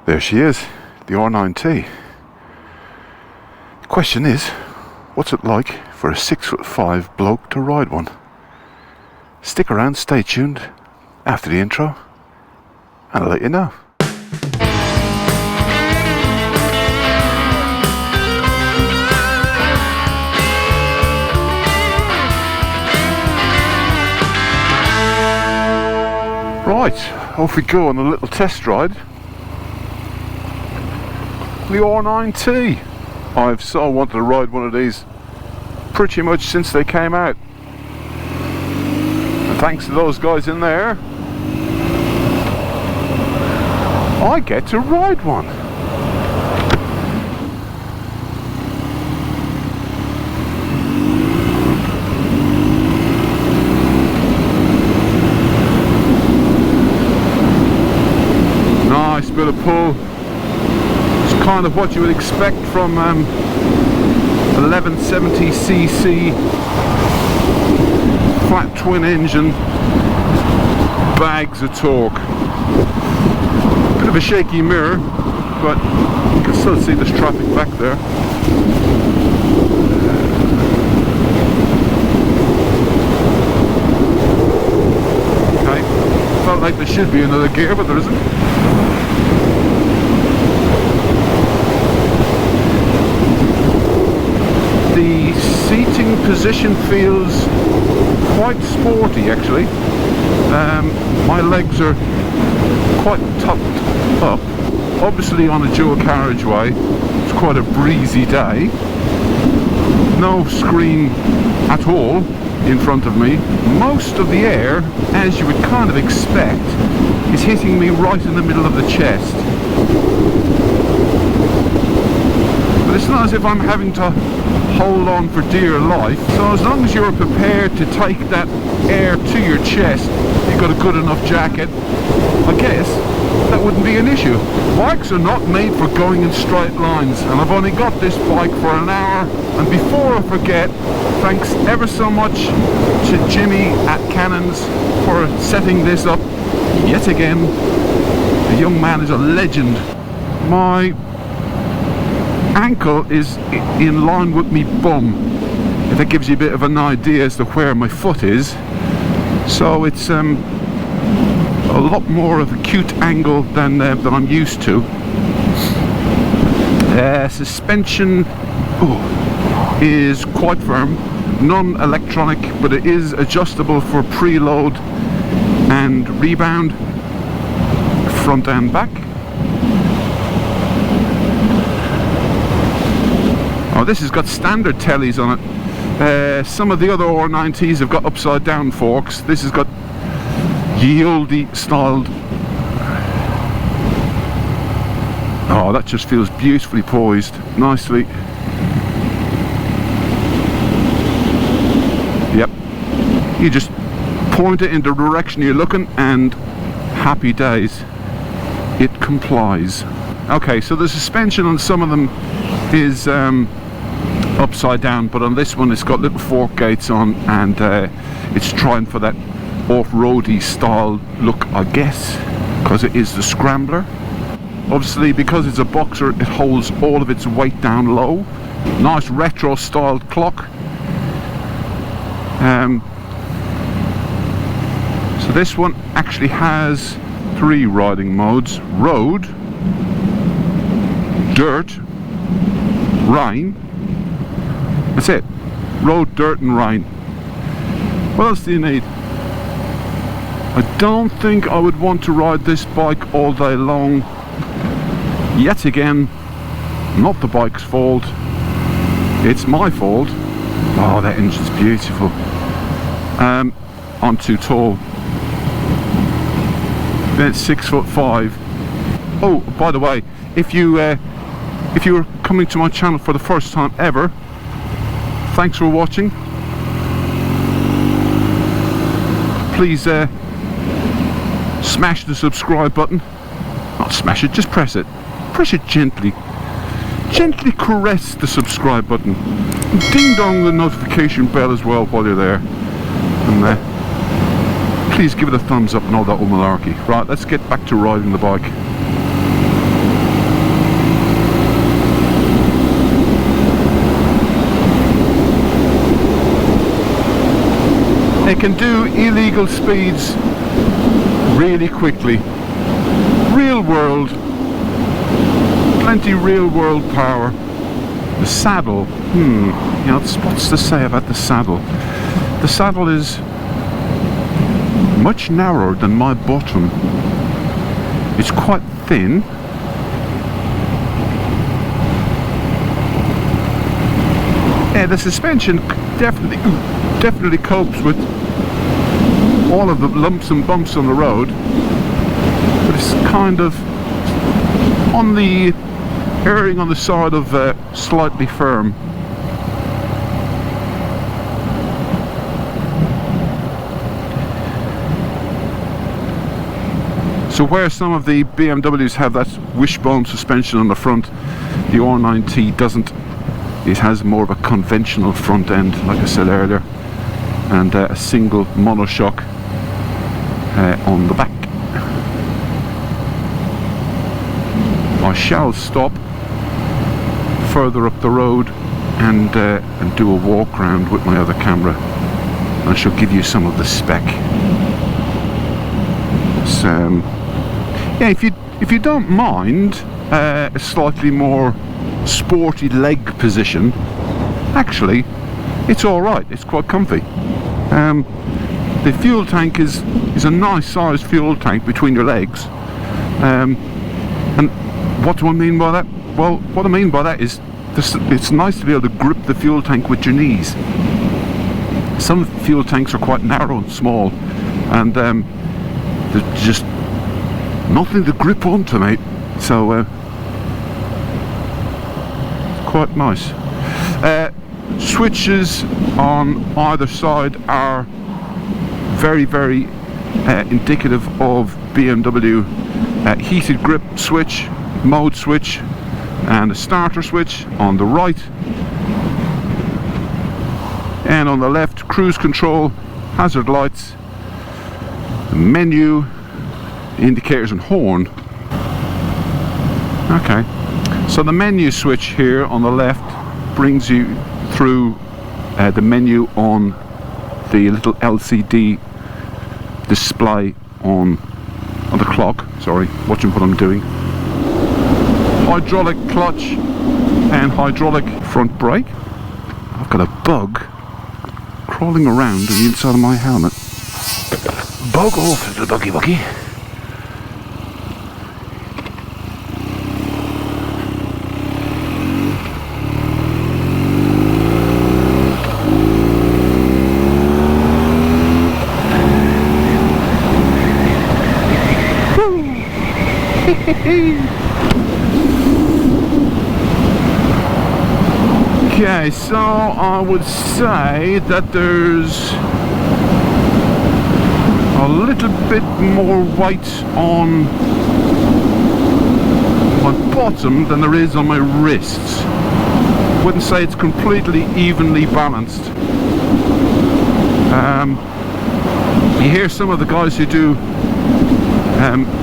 There she is, the R9T. Question is, what's it like for a 6'5" bloke to ride one? Stick around, stay tuned after the intro, and I'll let you know. Right, off we go on a little test ride. The R9T. I've so wanted to ride one of these pretty much since they came out. And thanks to those guys in there, I get to ride one. Nice bit of pull. Kind of what you would expect from 1170cc flat twin engine, bags of torque. Bit of a shaky mirror, but you can still see there's traffic back there. Okay, felt like there should be another gear, but there isn't. The seating position feels quite sporty actually. My legs are quite tucked up. Obviously on a dual carriageway, it's quite a breezy day. No screen at all in front of me. Most of the air, as you would kind of expect, is hitting me right in the middle of the chest. But it's not as if I'm having to hold on for dear life, so as long as you're prepared to take that air to your chest, you've got a good enough jacket, I guess that wouldn't be an issue. Bikes are not made for going in straight lines, and I've only got this bike for an hour, and before I forget, thanks ever so much to Jimmy at Cannons for setting this up yet again. The young man is a legend. My ankle is in line with me bum, if that gives you a bit of an idea as to where my foot is. So it's a lot more of an acute angle than I'm used to. Suspension is quite firm, non-electronic, but it is adjustable for preload and rebound, front and back. Oh, this has got standard tellies on it. Some of the other R9Ts have got upside down forks. This has got yieldy styled. Oh, that just feels beautifully poised, nicely. Yep, you just point it in the direction you're looking and happy days, it complies. Okay, so the suspension on some of them is upside down, but on this one it's got little fork gates on, and it's trying for that off-roady style look, I guess, because it is the Scrambler. Obviously, because it's a boxer, it holds all of its weight down low. Nice retro styled clock. So this one actually has 3 riding modes: road, dirt, rain. That's it. Road, dirt and rain. What else do you need? I don't think I would want to ride this bike all day long. Yet again, not the bike's fault, it's my fault. Oh, that engine's beautiful. I'm too tall. It's 6'5". Oh, by the way, if you're coming to my channel for the first time ever, thanks for watching. Please smash the subscribe button. Not smash it, just press it. Press it gently. Gently caress the subscribe button. And ding dong the notification bell as well while you're there. And please give it a thumbs up and all that malarkey. Right, let's get back to riding the bike. can do illegal speeds really quickly. Real world, plenty real world power. The saddle, you know, what's to say about the saddle? The saddle is much narrower than my bottom. It's quite thin. Yeah, the suspension definitely copes with all of the lumps and bumps on the road, but it's kind of on the erring on the side of slightly firm. So where some of the BMWs have that wishbone suspension on the front, the R9T doesn't. It has more of a conventional front end, like I said earlier, and a single monoshock on the back. I shall stop further up the road and do a walk around with my other camera. I shall give you some of the spec. So, yeah, if you don't mind a slightly more sporty leg position, actually it's all right. It's quite comfy. The fuel tank is a nice sized fuel tank between your legs. And what do I mean by that? Well, what I mean by that is it's nice to be able to grip the fuel tank with your knees. Some fuel tanks are quite narrow and small, and there's just nothing to grip onto, mate. So quite nice. Switches on either side are very, very indicative of BMW. Heated grip switch, mode switch, and a starter switch on the right, and on the left cruise control, hazard lights, menu, indicators and horn. Okay, so the menu switch here on the left brings you through the menu on the little LCD display on the clock. Sorry, watching what I'm doing. Hydraulic clutch and hydraulic front brake. I've got a bug crawling around on the inside of my helmet. Bug off, little buggy buggy. Okay, so I would say that there's a little bit more weight on my bottom than there is on my wrists. Wouldn't say it's completely evenly balanced. You hear some of the guys who do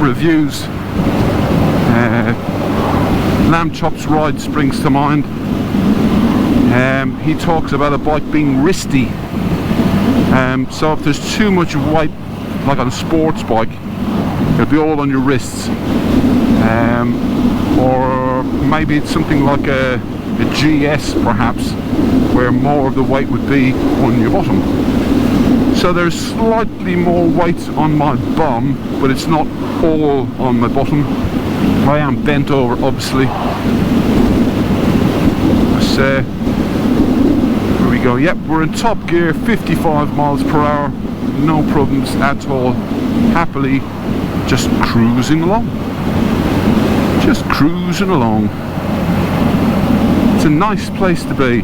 reviews. Lamb Chops Ride springs to mind. He talks about a bike being wristy. So if there's too much weight, like on a sports bike, it'll be all on your wrists. Or maybe it's something like a GS perhaps, where more of the weight would be on your bottom. So there's slightly more weight on my bum, but it's not all on my bottom. I am bent over, obviously. So, here we go. Yep, we're in top gear, 55 miles per hour. No problems at all. Happily, just cruising along. Just cruising along. It's a nice place to be.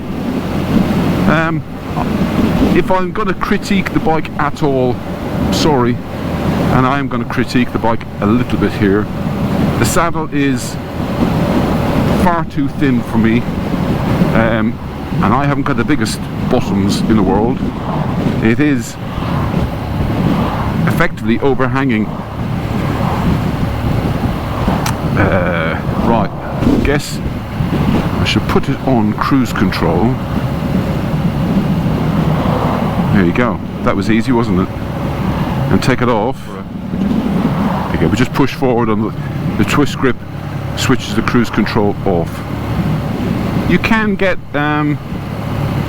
If I'm going to critique the bike at all, sorry, and I am going to critique the bike a little bit here. The saddle is far too thin for me, and I haven't got the biggest bottoms in the world. It is effectively overhanging. Right, I guess I should put it on cruise control. There you go. That was easy, wasn't it? And take it off. Okay, we just push forward on the twist grip, switches the cruise control off. You can get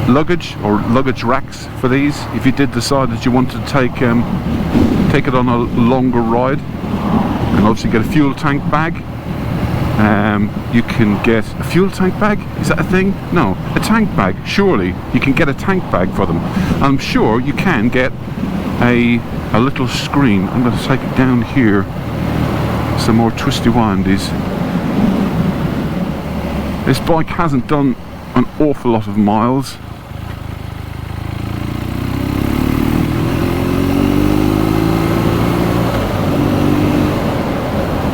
luggage or luggage racks for these if you did decide that you wanted to take it on a longer ride. You can obviously get a fuel tank bag. You can get a fuel tank bag. Is that a thing? No, a tank bag. Surely you can get a tank bag for them. I'm sure you can get a little screen. I'm going to take it down here. Some more twisty windies. This bike hasn't done an awful lot of miles.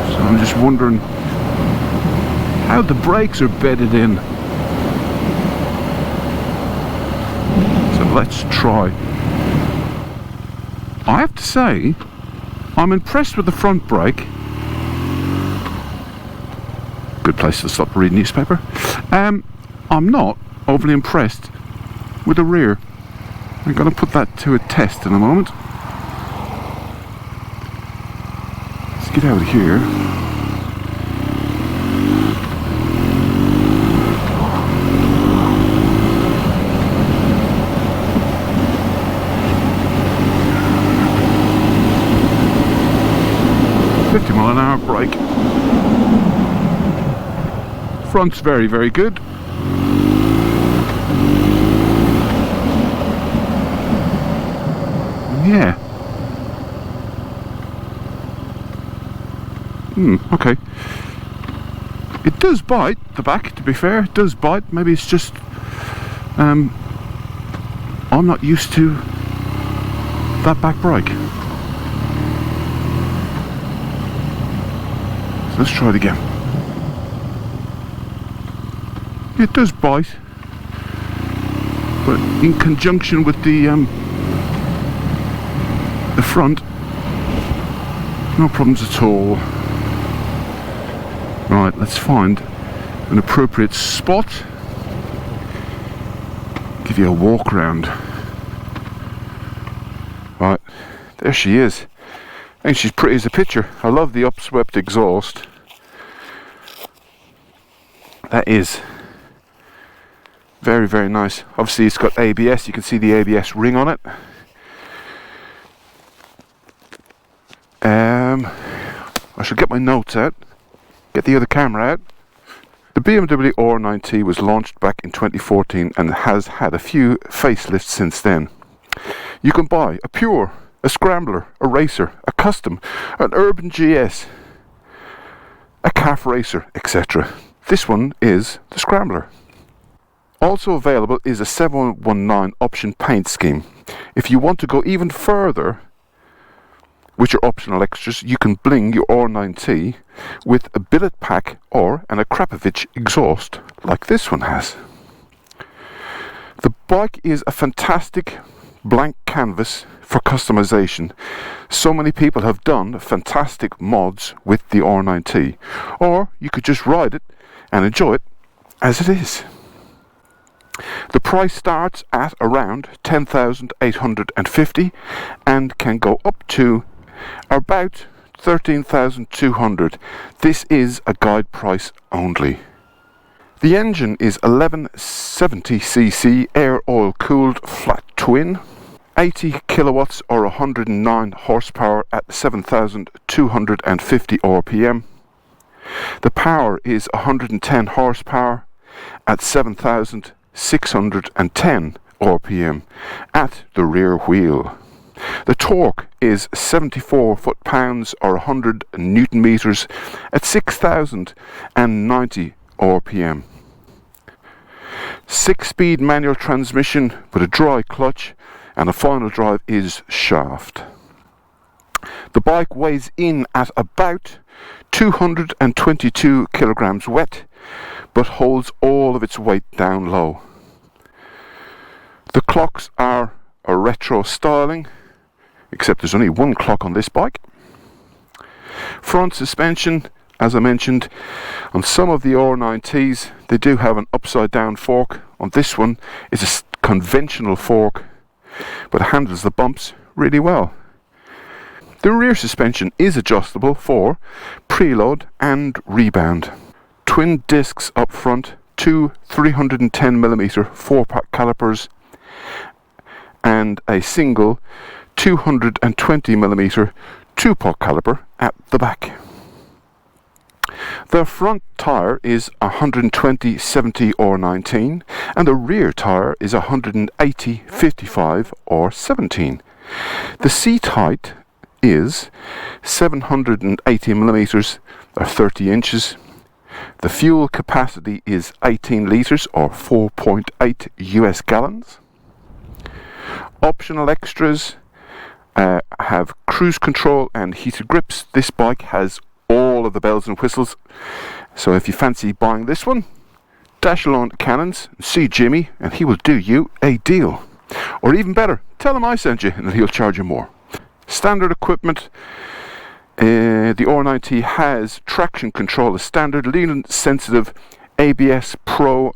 So I'm just wondering how the brakes are bedded in. So let's try. I have to say, I'm impressed with the front brake. Good place to stop reading newspaper. I'm not overly impressed with the rear. I'm going to put that to a test in a moment. Let's get out of here. .50-mile-an-hour brake. Front's very, very good. Yeah. Okay. It does bite, the back, to be fair. It does bite. Maybe it's just I'm not used to that back brake. So let's try it again. It does bite, but in conjunction with the front, no problems at all. Right, let's find an appropriate spot. Give you a walk round. Right, there she is. I think she's pretty as a picture. I love the upswept exhaust. That is very, very nice. Obviously it's got ABS. You can see the ABS ring on it. I should get my notes out, get the other camera out. The BMW R9T was launched back in 2014 and has had a few facelifts since then. You can buy a Pure, a Scrambler, a Racer, a Custom, an Urban GS, a Calf Racer, etc. This one is the Scrambler. Also available is a 719 option paint scheme. If you want to go even further with your optional extras, you can bling your R9T with a billet pack or an Akrapovic exhaust like this one has. The bike is a fantastic blank canvas for customization. So many people have done fantastic mods with the R9T, or you could just ride it and enjoy it as it is. The price starts at around 10,850 and can go up to about 13,200. This is a guide price only. The engine is 1170cc air oil cooled flat twin, 80 kilowatts or 109 horsepower at 7,250 RPM. The power is 110 horsepower at 7,610 RPM at the rear wheel. The torque is 74 foot-pounds or 100 newton meters at 6,090 RPM. 6-speed manual transmission with a dry clutch, and the final drive is shaft. The bike weighs in at about 222 kilograms wet, but holds all of its weight down low. The clocks are a retro styling, except there's only one clock on this bike. Front suspension, as I mentioned, on some of the R9Ts they do have an upside down fork. On this one it's a conventional fork but it handles the bumps really well. The rear suspension is adjustable for preload and rebound. Twin discs up front, two 310mm 4-pack calipers, and a single 220mm 2-pack caliper at the back. The front tyre is 120/70 R19 and the rear tyre is 180/55 R17. The seat height is 780mm or 30 inches. The fuel capacity is 18 litres or 4.8 US gallons. Optional extras have cruise control and heated grips. This bike has all of the bells and whistles, so if you fancy buying this one, dash along to Cannons and see Jimmy and he will do you a deal. Or even better, tell him I sent you and he'll charge you more. Standard equipment, the R9T has traction control as standard, lean sensitive, ABS Pro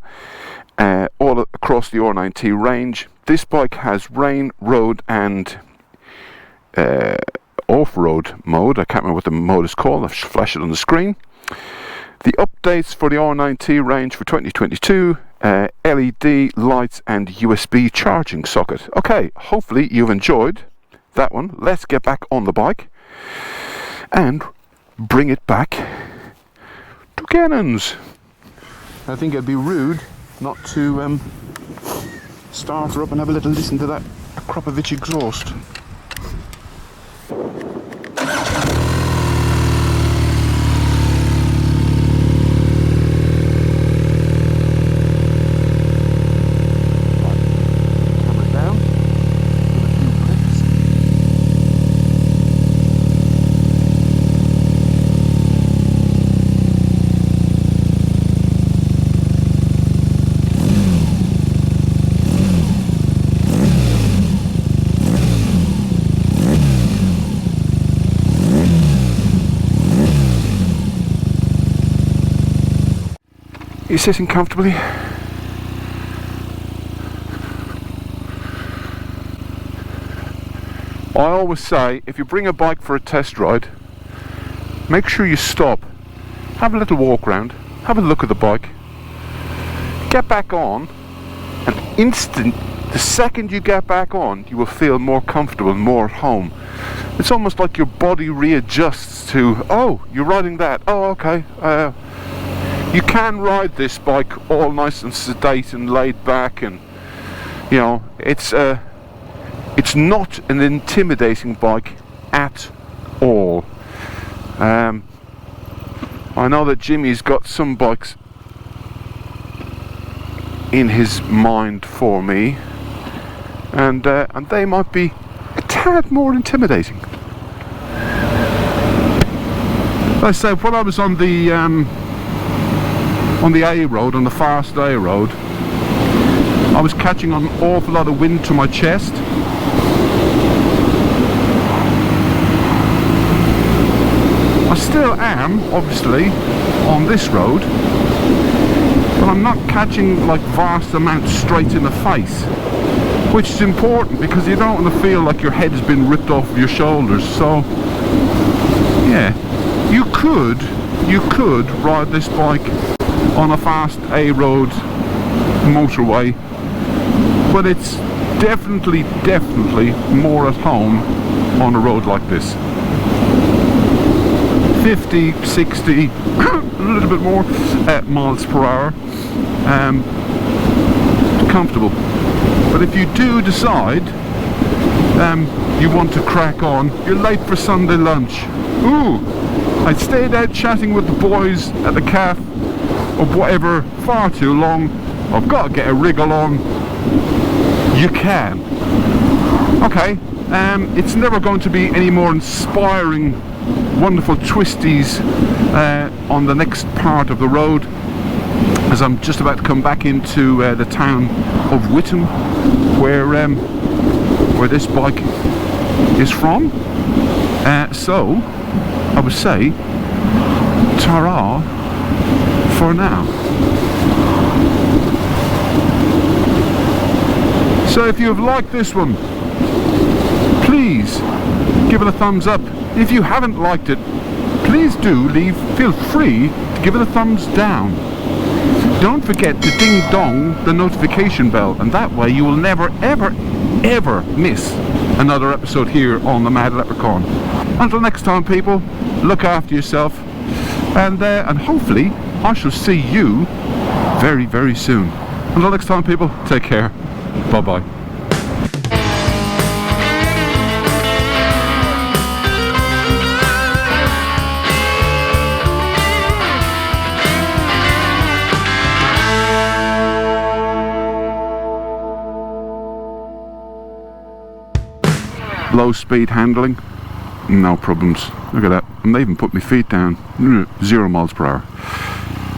all across the R9T range. This bike has rain, road and off-road mode. I can't remember what the mode is called. I'll flash it on the screen. The updates for the R9T range for 2022, LED lights and USB charging socket. Okay, hopefully you've enjoyed that one. Let's get back on the bike and bring it back to Cannons. I think it'd be rude not to start her up and have a little listen to that Akrapovic exhaust. You sitting comfortably? I always say, if you bring a bike for a test ride, make sure you stop, have a little walk around, have a look at the bike, get back on, and the second you get back on, you will feel more comfortable, more at home. It's almost like your body readjusts to, oh, you're riding that, oh, okay. You can ride this bike all nice and sedate and laid back, and you know it's not an intimidating bike at all. I know that Jimmy's got some bikes in his mind for me, and they might be a tad more intimidating. Like I said, when I was on the A road, on the fast A road, I was catching an awful lot of wind to my chest. I still am, obviously, on this road, but I'm not catching like vast amounts straight in the face, which is important because you don't want to feel like your head has been ripped off of your shoulders. So yeah, you could ride this bike on a fast A road motorway, but it's definitely more at home on a road like this. 50, 60, a little bit more miles per hour, comfortable. But if you do decide you want to crack on, you're late for Sunday lunch. Ooh, I stayed out chatting with the boys at the cafe or whatever far too long. I've got to get a wriggle on. You can. Okay, it's never going to be any more inspiring, wonderful twisties on the next part of the road, as I'm just about to come back into the town of Witham, where this bike is from. So I would say ta-ra for now. So if you've liked this one, please give it a thumbs up. If you haven't liked it, please do feel free to give it a thumbs down. Don't forget to ding dong the notification bell, and that way you will never ever ever miss another episode here on the Mad Leprechaun. Until next time, people, look after yourself, and hopefully I shall see you very, very soon. Until next time, people, take care. Bye bye. Low speed handling, no problems. Look at that. And they even put my feet down. 0 miles per hour.